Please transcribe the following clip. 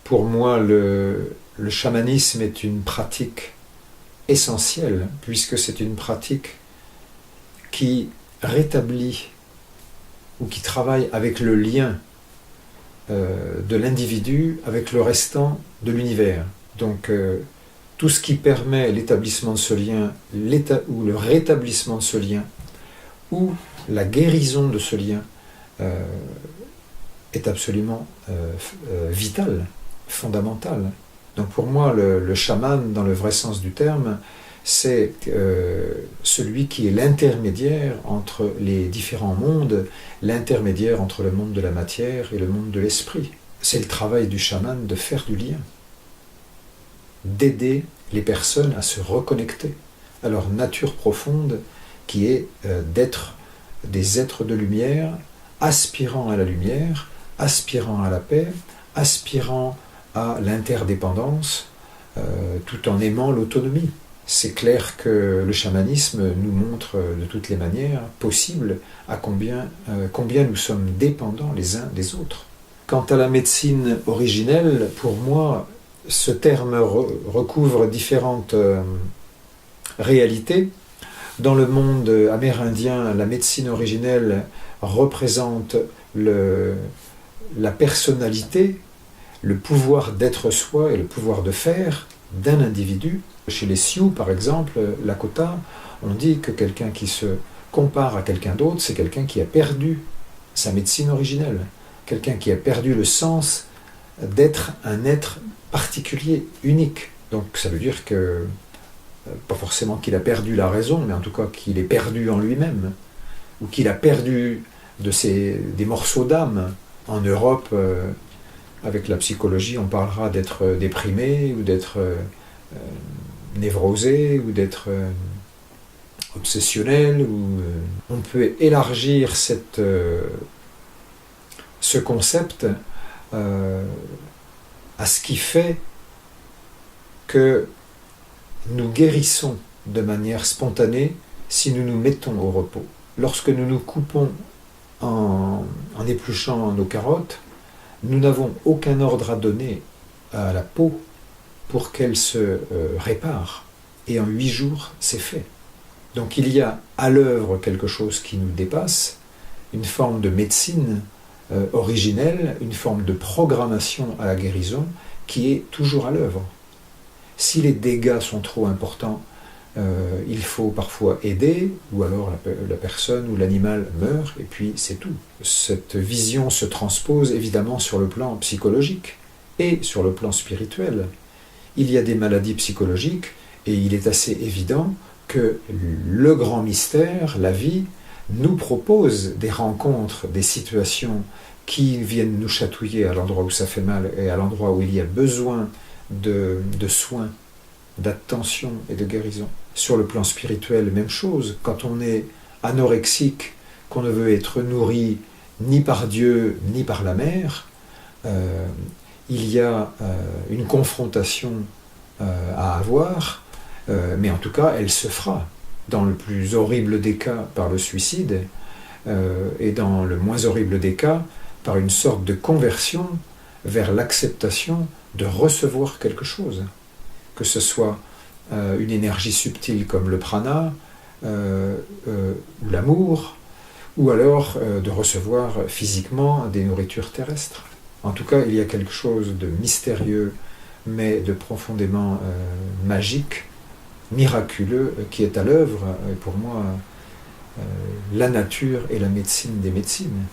Pour moi, le chamanisme est une pratique essentielle, puisque c'est une pratique qui rétablit ou qui travaille avec le lien de l'individu avec le restant de l'univers. Donc tout ce qui permet l'établissement de ce lien, ou le rétablissement de ce lien, ou la guérison de ce lien est absolument vital, fondamental. Donc pour moi, le chaman, dans le vrai sens du terme, c'est celui qui est l'intermédiaire entre les différents mondes, l'intermédiaire entre le monde de la matière et le monde de l'esprit. C'est le travail du chaman de faire du lien, d'aider les personnes à se reconnecter à leur nature profonde, qui est d'être des êtres de lumière, aspirant à la lumière, aspirant à la paix, aspirant à l'interdépendance, tout en aimant l'autonomie. C'est clair que le chamanisme nous montre de toutes les manières possibles à combien nous sommes dépendants les uns des autres. Quant à la médecine originelle, pour moi, ce terme recouvre différentes réalités. Dans le monde amérindien, la médecine originelle représente la personnalité, le pouvoir d'être soi et le pouvoir de faire d'un individu. Chez les Sioux, par exemple, Lakota, on dit que quelqu'un qui se compare à quelqu'un d'autre, c'est quelqu'un qui a perdu sa médecine originelle, quelqu'un qui a perdu le sens d'être un être particulier, unique. Donc ça veut dire que, pas forcément qu'il a perdu la raison, mais en tout cas qu'il est perdu en lui-même, ou qu'il a perdu des morceaux d'âme. En Europe, avec la psychologie, on parlera d'être déprimé, ou d'être névrosé, ou d'être obsessionnel. On peut élargir ce concept à ce qui fait que nous guérissons de manière spontanée si nous nous mettons au repos. Lorsque nous nous coupons en épluchant nos carottes, nous n'avons aucun ordre à donner à la peau pour qu'elle se répare. Et en 8 jours, c'est fait. Donc il y a à l'œuvre quelque chose qui nous dépasse, une forme de médecine originelle, une forme de programmation à la guérison qui est toujours à l'œuvre. Si les dégâts sont trop importants, il faut parfois aider, ou alors la personne ou l'animal meurt, et puis c'est tout. Cette vision se transpose évidemment sur le plan psychologique et sur le plan spirituel. Il y a des maladies psychologiques, et il est assez évident que le grand mystère, la vie, nous propose des rencontres, des situations qui viennent nous chatouiller à l'endroit où ça fait mal et à l'endroit où il y a besoin de soins, d'attention et de guérison. Sur le plan spirituel, même chose. Quand on est anorexique, qu'on ne veut être nourri ni par Dieu ni par la mer, il y a une confrontation à avoir, mais en tout cas, elle se fera. Dans le plus horrible des cas, par le suicide, et dans le moins horrible des cas, par une sorte de conversion vers l'acceptation de recevoir quelque chose. Que ce soit une énergie subtile comme le prana, ou l'amour, ou alors de recevoir physiquement des nourritures terrestres. En tout cas, il y a quelque chose de mystérieux, mais de profondément magique, miraculeux, qui est à l'œuvre, et pour moi, la nature est la médecine des médecines.